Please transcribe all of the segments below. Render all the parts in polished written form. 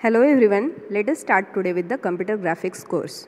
Hello everyone, let us start today with the computer graphics course.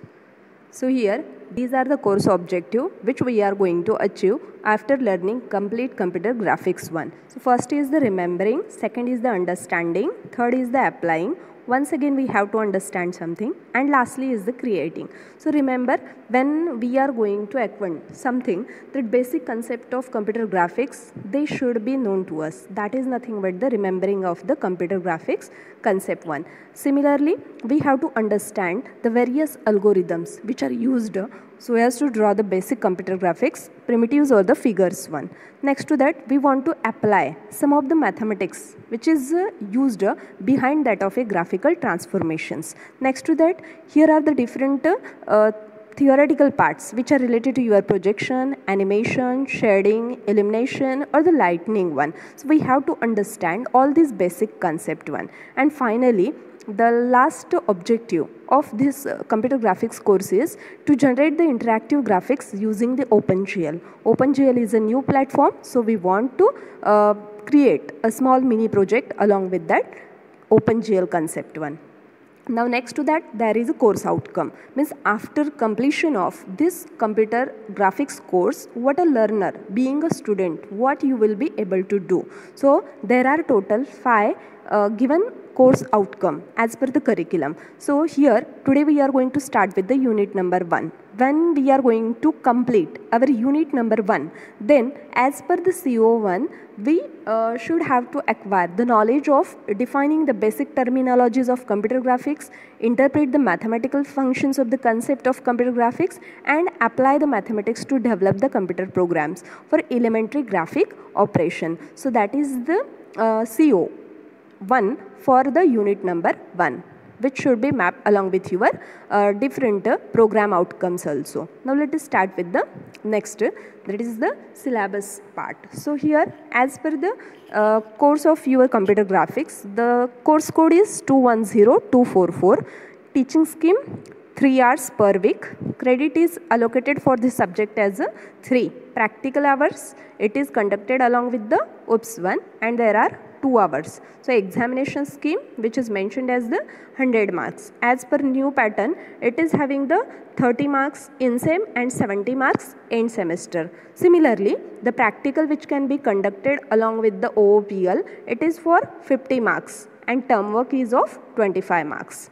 So here, these are the course objective which we are going to achieve after learning complete computer graphics 1. So first is the remembering, second is the understanding, third is the applying. Once again we have to understand something, and lastly is the creating. So remember, when we are going to acquire something, the basic concept of computer graphics, they should be known to us. That is nothing but the remembering of the computer graphics concept 1. Similarly, we have to understand the various algorithms which are used so as to draw the basic computer graphics primitives or the figures 1. Next to that, we want to apply some of the mathematics which is used behind that of a graphical transformations. Next to that, here are the different theoretical parts which are related to your projection, animation, shading, illumination or the lightning one. So we have to understand all these basic concept one. And finally, the last objective of this computer graphics course is to generate the interactive graphics using the OpenGL. OpenGL is a new platform, so we want to create a small mini project along with that OpenGL concept one. Now next to that, there is a course outcome. Means after completion of this computer graphics course, what a learner, being a student, what you will be able to do. So there are total 5 given course outcome as per the curriculum. So here today we are going to start with the unit number 1. When we are going to complete our unit number 1, then as per the CO1, we should have to acquire the knowledge of defining the basic terminologies of computer graphics, interpret the mathematical functions of the concept of computer graphics, and apply the mathematics to develop the computer programs for elementary graphic operation. So that is the CO1 for the unit number 1, which should be mapped along with your different program outcomes also. Now let us start with the next, that is the syllabus part. So here, as per the course of your computer graphics, the course code is 210244. Teaching scheme 3 hours per week. Credit is allocated for this subject as 3 practical hours. It is conducted along with the OBS 1, and there are 2 hours. So examination scheme which is mentioned as the 100 marks. As per new pattern, it is having the 30 marks in SEM and 70 marks end semester. Similarly, the practical which can be conducted along with the OOPL, it is for 50 marks and term work is of 25 marks.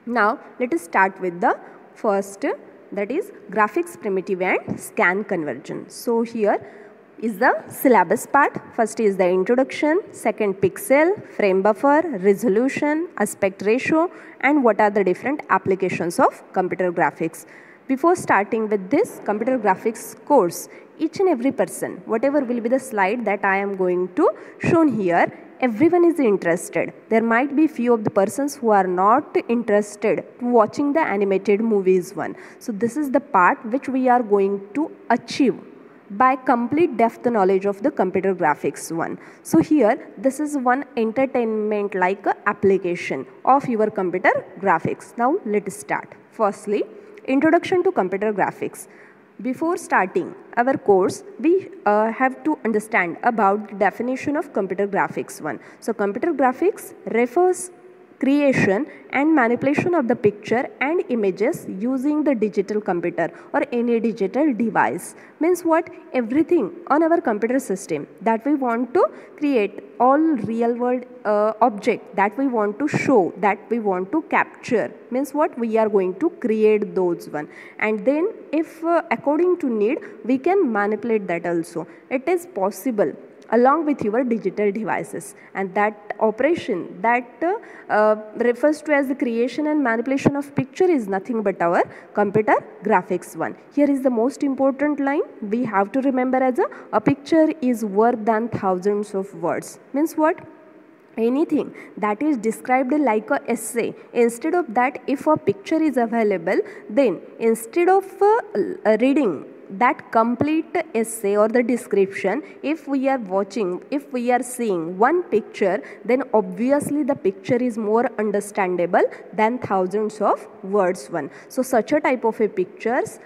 Now let us start with the first, that is graphics primitive and scan conversion. So here is the syllabus part. First is the introduction, second pixel, frame buffer, resolution, aspect ratio, and what are the different applications of computer graphics. Before starting with this computer graphics course, each and every person, whatever will be the slide that I am going to shown here, everyone is interested. There might be few of the persons who are not interested watching the animated movies one. So this is the part which we are going to achieve by complete depth knowledge of the computer graphics one. So here this is one entertainment like application of your computer graphics. Now let us start. Firstly, introduction to computer graphics. Before starting our course, we have to understand about the definition of computer graphics one. So computer graphics refers creation and manipulation of the picture and images using the digital computer or any digital device. Means what? Everything on our computer system that we want to create, all real world object that we want to show, that we want to capture. Means what? We are going to create those one, and then if according to need, we can manipulate that also. It is possible along with your digital devices, and that operation that refers to as the creation and manipulation of picture is nothing but our computer graphics one. Here is the most important line we have to remember as a picture is worth than thousands of words. Means what? Anything that is described like a essay, instead of that, if a picture is available, then instead of reading that complete essay or the description, if we are watching, if we are seeing one picture, then obviously the picture is more understandable than thousands of words one. So such a type of a pictures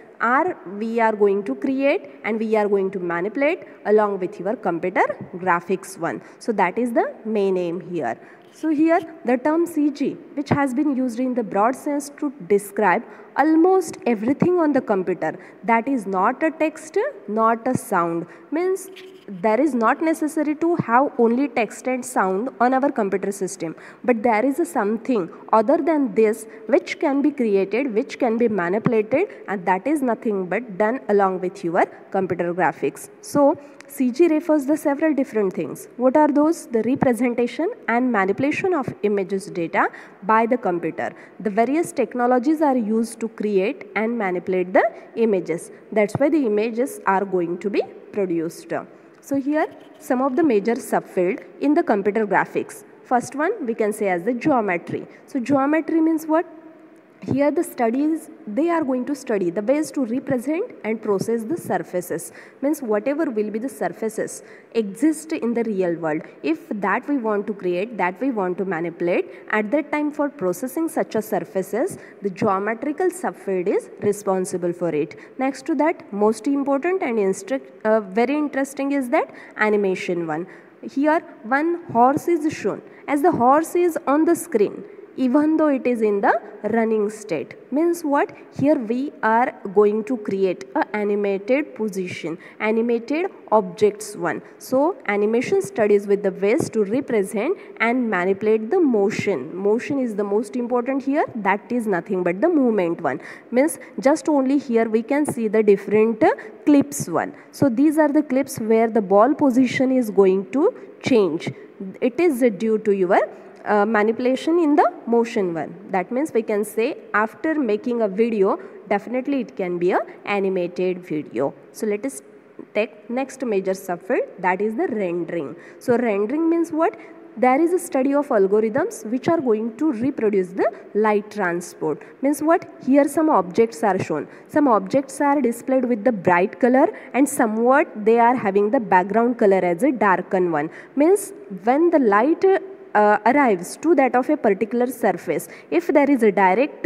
we are going to create and we are going to manipulate along with your computer graphics one. So that is the main aim here. So here the term CG, which has been used in the broad sense to describe almost everything on the computer that is not a text, not a sound, means there is not necessary to have only text and sound on our computer system, but there is a something other than this which can be created, which can be manipulated, and that is nothing but done along with your computer graphics. So CG refers to several different things. What are those? The representation and manipulation of images data by the computer. The various technologies are used to create and manipulate the images. That's why the images are going to be produced. So here some of the major subfield in the computer graphics. First one we can say as the geometry. So geometry means what? Here the studies, they are going to study the ways to represent and process the surfaces. Means whatever will be the surfaces exist in the real world. If that we want to create, that we want to manipulate, at that time for processing such a surfaces, the geometrical subfield is responsible for it. Next to that, most important and very interesting is that animation one. Here one horse is shown. As the horse is on the screen, even though it is in the running state, means what? Here we are going to create a animated position, animated objects one. So animation studies with the ways to represent and manipulate the motion. Motion is the most important here. That is nothing but the movement one. Means just only here we can see the different clips one. So these are the clips where the ball position is going to change. It is due to your manipulation in the motion one. That means we can say after making a video, definitely it can be a animated video. So let us take next major subfield, that is the rendering. So rendering means what? There is a study of algorithms which are going to reproduce the light transport. Means what? Here some objects are shown. Some objects are displayed with the bright color and somewhat they are having the background color as a darkened one. Means when the light arrives to that of a particular surface, if there is a direct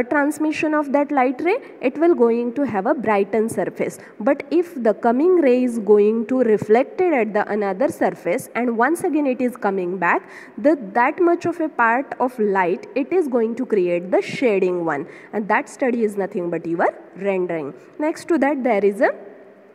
transmission of that light ray, it will going to have a brightened surface. But if the coming ray is going to reflected at the another surface and once again it is coming back, that much of a part of light, it is going to create the shading one, and that study is nothing but your rendering. Next to that there is a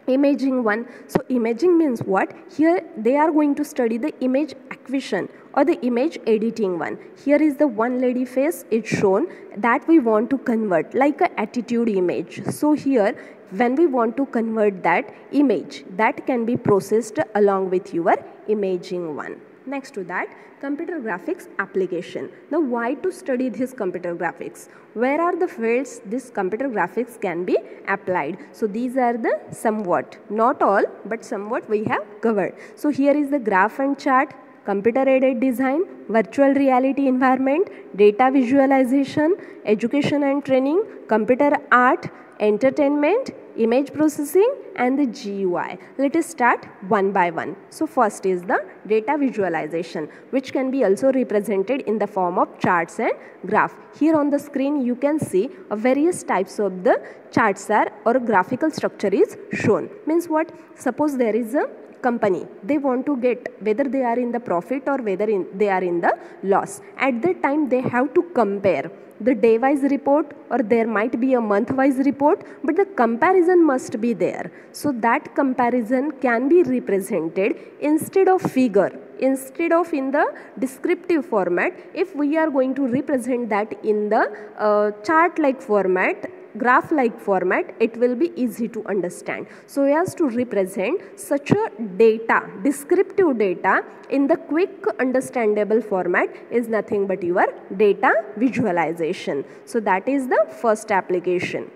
imaging one. So imaging means what? Here they are going to study the image acquisition or the image editing one. Here is the one lady face is shown that we want to convert like a attitude image. So here when we want to convert that image, that can be processed along with your imaging one. Next to that, computer graphics application. Now why to study this computer graphics? Where are the fields this computer graphics can be applied? So these are the somewhat, not all, but somewhat we have covered. So here is the graph and chart, computer aided design, virtual reality environment, data visualization, education and training, computer art, entertainment, image processing and the GUI. Let us start one by one. So first is the data visualization, which can be also represented in the form of charts and graph. Here on the screen you can see various types of the charts are or graphical structure is shown. Means what? Suppose there is a company, they want to get whether they are in the profit or whether they are in the loss. At that time they have to compare the day-wise report or there might be a month-wise report, but the comparison must be there. So that comparison can be represented instead of figure, instead of in the descriptive format. If we are going to represent that in the chart-like format, graph-like format, it will be easy to understand. So as to represent such a data, descriptive data in the quick understandable format is nothing but your data visualization. So that is the first application.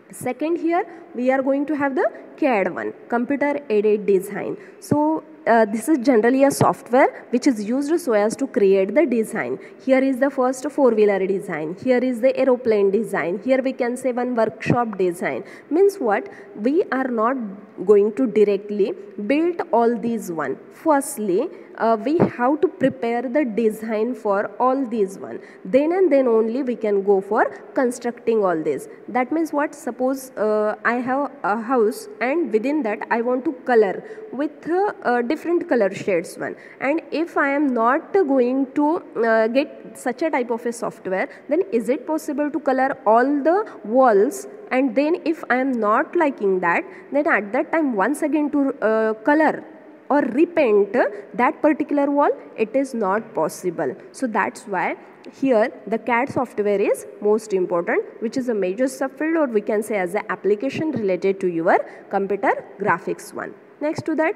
Second, here we are going to have the CAD one, computer aided design. So this is generally a software which is used so as to create the design. Here is the first four-wheeler design. Here is the aeroplane design. Here we can say one workshop design. Means what? We are not going to directly build all these one. Firstly, we have to prepare the design for all these one. Then and then only we can go for constructing all this. That means what? Suppose I have a house and within that I want to color with different color shades one, and if I am not going to get such a type of a software, then is it possible to color all the walls? And then if I am not liking that, then at that time once again to color or repaint that particular wall, it is not possible. So that's why here the CAD software is most important, which is a major subfield, or we can say as an application related to your computer graphics one. Next to that,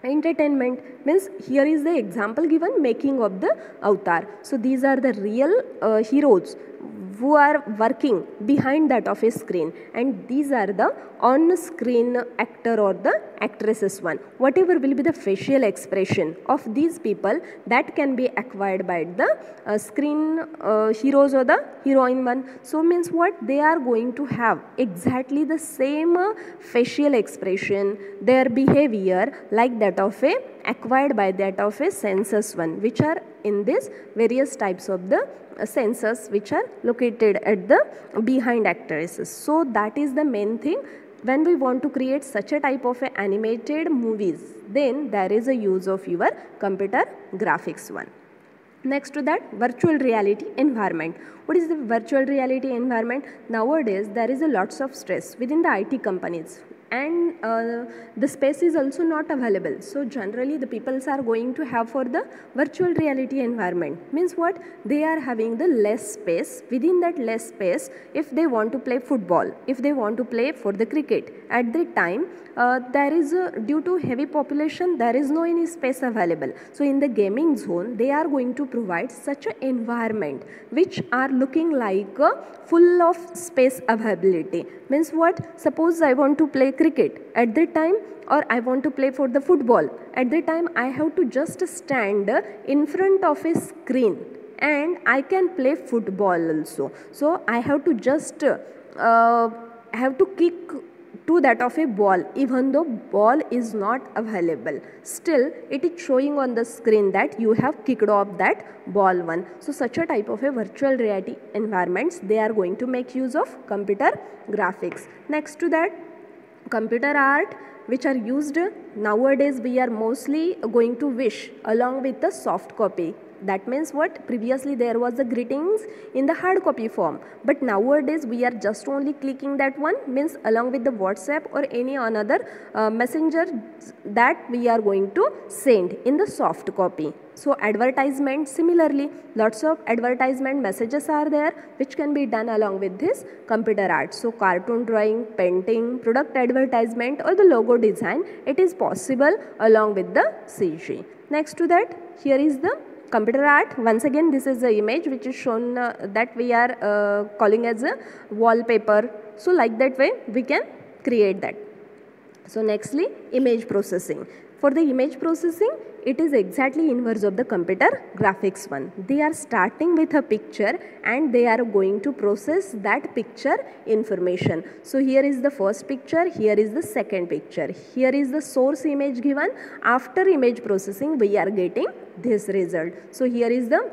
entertainment means here is the example given, making of the avatar. So these are the real heroes who are working behind that of a screen, and these are the on-screen actor or the actresses one. Whatever will be the facial expression of these people, that can be acquired by the screen heroes or the heroine one. So means what? They are going to have exactly the same facial expression, their behavior like that of a acquired by that of a sensors one, which are in this various types of the sensors which are located at the behind actresses. So that is the main thing. When we want to create such a type of a animated movies, then there is a use of your computer graphics one. Next to that, virtual reality environment. What is the virtual reality environment? Nowadays there is a lots of stress within the IT companies, and the space is also not available. So generally the peoples are going to have for the virtual reality environment. Means what? They are having the less space. Within that less space, if they want to play football, if they want to play for the cricket, at the time there is due to heavy population, there is no any space available. So in the gaming zone, they are going to provide such an environment which are looking like full of space availability. Means what? Suppose I want to play cricket at the time, or I want to play for the football, at the time I have to just stand in front of a screen and I can play football also. So I have to just have to kick to that of a ball, even though ball is not available, still it is showing on the screen that you have kicked off that ball one. So such a type of a virtual reality environments, they are going to make use of computer graphics. Next to that, computer art, which are used nowadays, we are mostly going to wish along with the soft copy. That means what? Previously there was the greetings in the hard copy form, but nowadays we are just only clicking that one, means along with the WhatsApp or any another messenger that we are going to send in the soft copy. So advertisement, similarly lots of advertisement messages are there which can be done along with this computer art. So cartoon drawing, painting, product advertisement or the logo design, it is possible along with the CG. Next to that, here is the computer art. Once again, this is the image which is shown that we are calling as a wallpaper. So like that way we can create that. So nextly, image processing. For the image processing, it is exactly inverse of the computer graphics one. They are starting with a picture and they are going to process that picture information. So here is the first picture, here is the second picture, here is the source image given. After image processing, we are getting this result. So here is the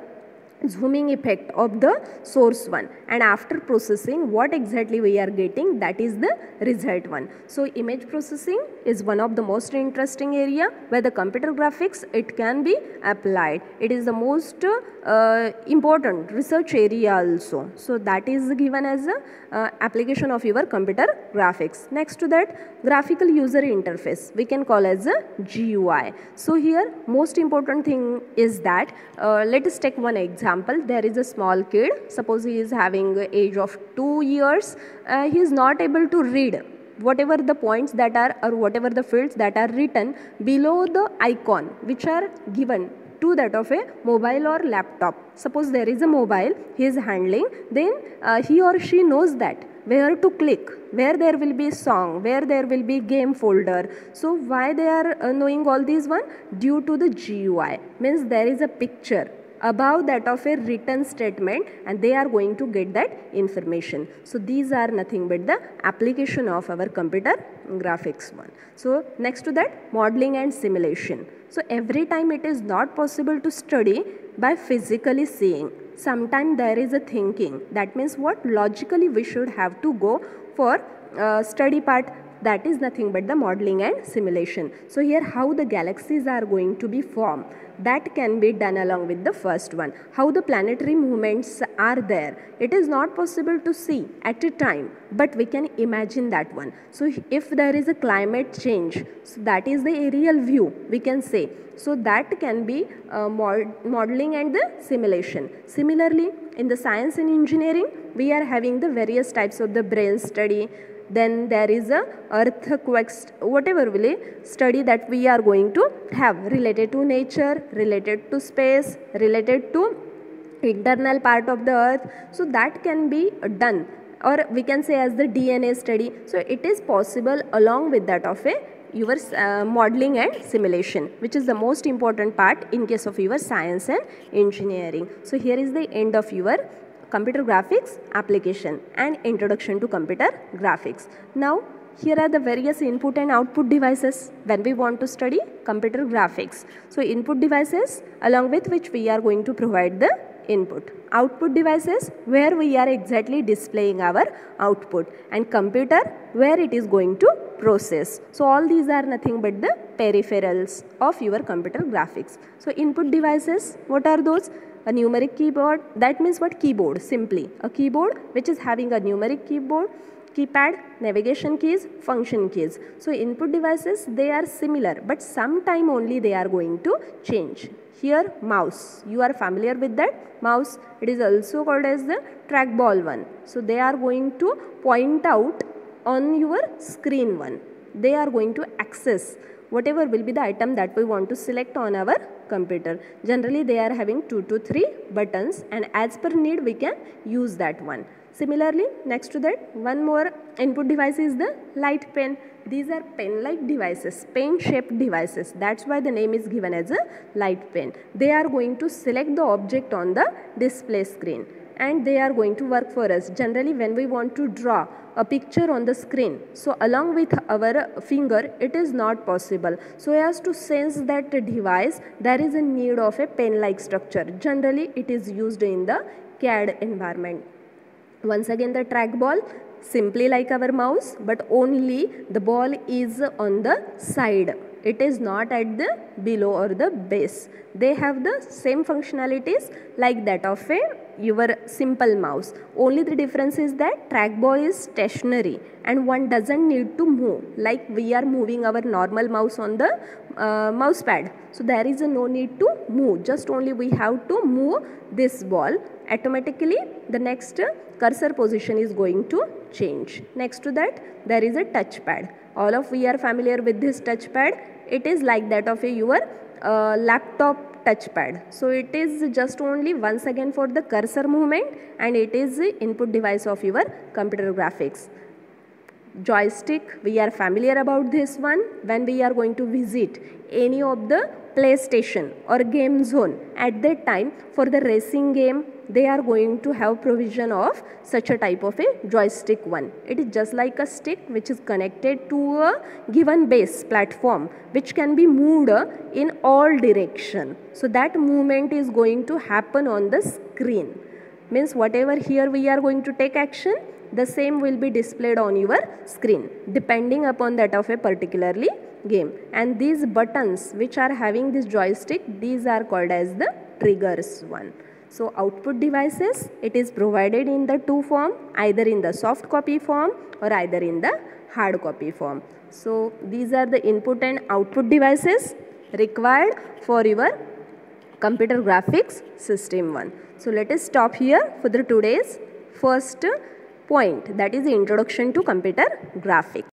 zooming effect of the source one, and after processing what exactly we are getting, that is the result one. So image processing is one of the most interesting area where the computer graphics, it can be applied. It is the most important research area also. So that is given as a application of your computer graphics. Next to that, graphical user interface, we can call as a GUI. So here most important thing is that let us take one example. There is a small kid, suppose he is having an age of 2 years, he is not able to read whatever the points that are or whatever the fields that are written below the icon which are given to that of a mobile or laptop. Suppose there is a mobile he is handling, then he or she knows that where to click, where there will be song, where there will be game folder. So why they are knowing all these one? Due to the GUI, means there is a picture above that of a written statement, and they are going to get that information. So these are nothing but the application of our computer graphics one. So next to that, modeling and simulation. So every time it is not possible to study by physically seeing. Sometimes there is a thinking. That means what? Logically we should have to go for study part. That is nothing but the modeling and simulation. So here how the galaxies are going to be formed, that can be done along with the first one. How the planetary movements are there, it is not possible to see at a time, but we can imagine that one. So if there is a climate change, so that is the aerial view we can say. So that can be modeling and the simulation. Similarly, in the science and engineering, we are having the various types of the brain study. Then there is a earthquakes, whatever will study that we are going to have related to nature, related to space, related to internal part of the earth. So that can be done, or we can say as the DNA study. So it is possible along with that of your modeling and simulation, which is the most important part in case of your science and engineering. So here is the end of your computer graphics application and introduction to computer graphics. Now here are the various input and output devices when we want to study computer graphics. So input devices along with which we are going to provide the input. Output devices where we are exactly displaying our output, and computer where it is going to process. So all these are nothing but the peripherals of your computer graphics. So input devices, what are those? A numeric keyboard, that means what? Keyboard, simply a keyboard which is having a numeric keyboard, keypad, navigation keys, function keys. So input devices, they are similar, but sometime only they are going to change. Here mouse, you are familiar with that mouse, it is also called as the trackball one. So they are going to point out on your screen one. They are going to access whatever will be the item that we want to select on our computer. Generally they are having 2 to 3 buttons, and as per need we can use that one. Similarly, next to that, one more input device is the light pen. These are pen-like devices, pen-shaped devices. That's why the name is given as a light pen. They are going to select the object on the display screen, and they are going to work for us. Generally, when we want to draw a picture on the screen, so along with our finger, it is not possible. So as to sense that device, there is a need of a pen-like structure. Generally, it is used in the CAD environment. Once again, the trackball, simply like our mouse, but only the ball is on the side. It is not at the below or the base. They have the same functionalities like that of your simple mouse. Only the difference is that trackball is stationary and one doesn't need to move like we are moving our normal mouse on the mouse pad. So there is no need to move, just only we have to move this ball. Automatically the next cursor position is going to change. Next to that, there is a touchpad. All of we are familiar with this touchpad. It is like that of your laptop touchpad. So it is just only once again for the cursor movement, and it is the input device of your computer graphics. Joystick, we are familiar about this one. When we are going to visit any of the PlayStation or game zone, at that time for the racing game, they are going to have provision of such a type of a joystick one. It is just like a stick which is connected to a given base platform which can be moved in all direction. So that movement is going to happen on the screen. Means whatever here we are going to take action, the same will be displayed on your screen depending upon that of a particularly game. And these buttons which are having this joystick, these are called as the triggers one. So output devices, it is provided in the two form, either in the soft copy form or either in the hard copy form. So these are the input and output devices required for your computer graphics system one. So let us stop here for the today's first point, that is the introduction to computer graphics.